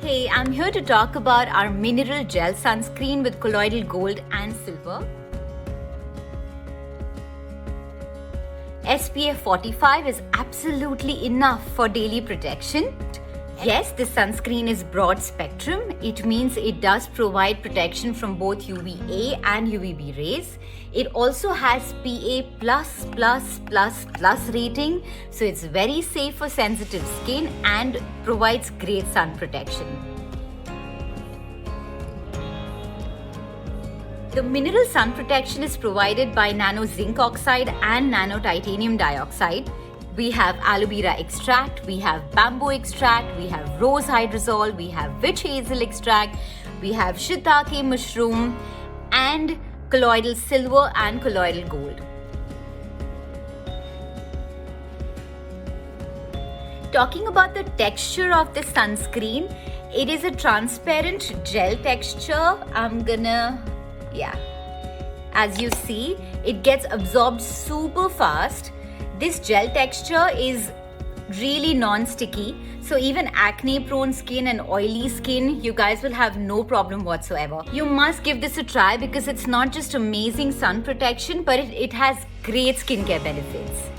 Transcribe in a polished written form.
Hey, I'm here to talk about our Mineral Gel Sunscreen with colloidal gold and silver. SPF 45 is absolutely enough for daily protection. Yes, this sunscreen is broad spectrum. It means it does provide protection from both UVA and UVB rays. It also has PA+++ rating, so it's very safe for sensitive skin and provides great sun protection. The mineral sun protection is provided by nano zinc oxide and nano titanium dioxide. We have aloe vera extract, we have bamboo extract, we have rose hydrosol, we have witch hazel extract, we have shiitake mushroom, and colloidal silver and colloidal gold. Talking about the texture of the sunscreen, it is a transparent gel texture. As you see, it gets absorbed super fast. This gel texture is really non-sticky, so even acne-prone skin and oily skin, you guys will have no problem whatsoever. You must give this a try because it's not just amazing sun protection, but it has great skincare benefits.